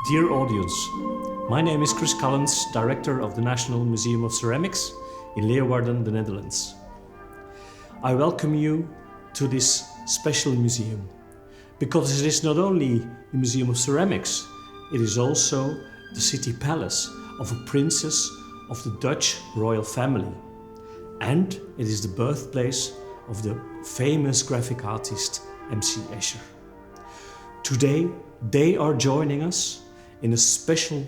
Dear audience, my name is Chris Collins, Director of the National Museum of Ceramics in Leeuwarden, the Netherlands. I welcome you to this special museum because it is not only the Museum of Ceramics, it is also the city palace of a princess of the Dutch royal family, and it is the birthplace of the famous graphic artist M.C.Escher. Today they are joining us in a special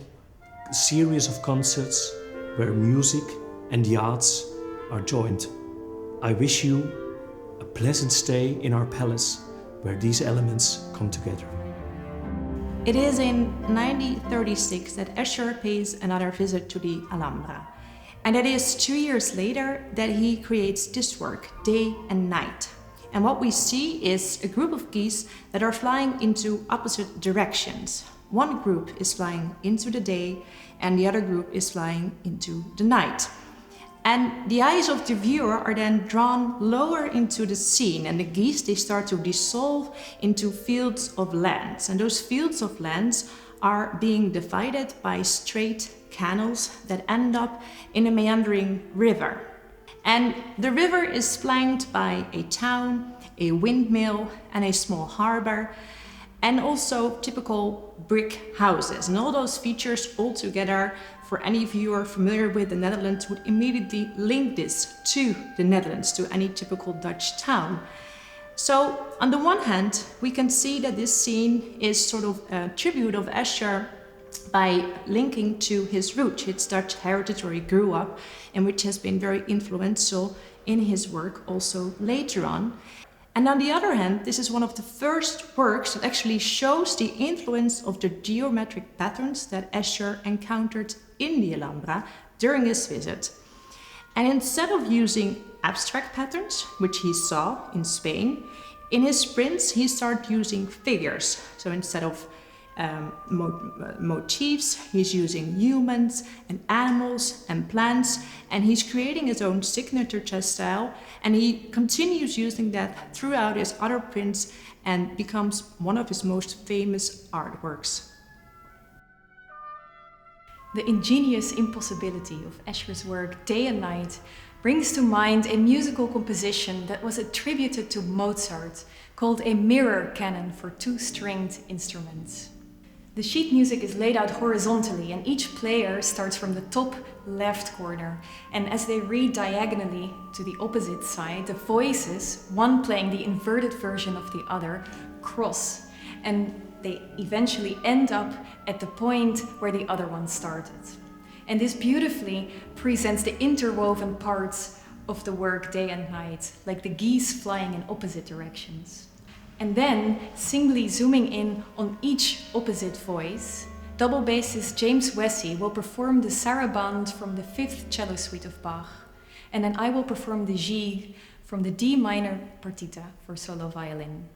series of concerts where music and the arts are joined. I wish you a pleasant stay in our palace where these elements come together. It is in 1936 that Escher pays another visit to the Alhambra. And it is 2 years later that he creates this work, Day and Night. And what we see is a group of geese that are flying into opposite directions. One group is flying into the day and the other group is flying into the night. And the eyes of the viewer are then drawn lower into the scene, and the geese, they start to dissolve into fields of lands. And those fields of lands are being divided by straight canals that end up in a meandering river. And the river is flanked by a town, a windmill, and a small harbor, and also typical brick houses. And all those features all together, for any viewer familiar with the Netherlands, would immediately link this to the Netherlands, to any typical Dutch town. So on the one hand, we can see that this scene is sort of a tribute of Escher by linking to his roots, his Dutch heritage where he grew up, and which has been very influential in his work also later on. And on the other hand, this is one of the first works that actually shows the influence of the geometric patterns that Escher encountered in the Alhambra during his visit. And instead of using abstract patterns, which he saw in Spain, in his prints he started using figures. So instead of motifs, he's using humans and animals and plants, and he's creating his own signature style, and he continues using that throughout his other prints and becomes one of his most famous artworks. The ingenious impossibility of Escher's work Day and Night brings to mind a musical composition that was attributed to Mozart called a mirror canon for two-stringed instruments. The sheet music is laid out horizontally, and each player starts from the top left corner. And as they read diagonally to the opposite side, the voices, one playing the inverted version of the other, cross. And they eventually end up at the point where the other one started. And this beautifully presents the interwoven parts of the work Day and Night, like the geese flying in opposite directions. And then, singly zooming in on each opposite voice, double bassist James Oesi will perform the sarabande from the 5th cello suite of Bach, and then I will perform the llI from the D minor partita for solo violin.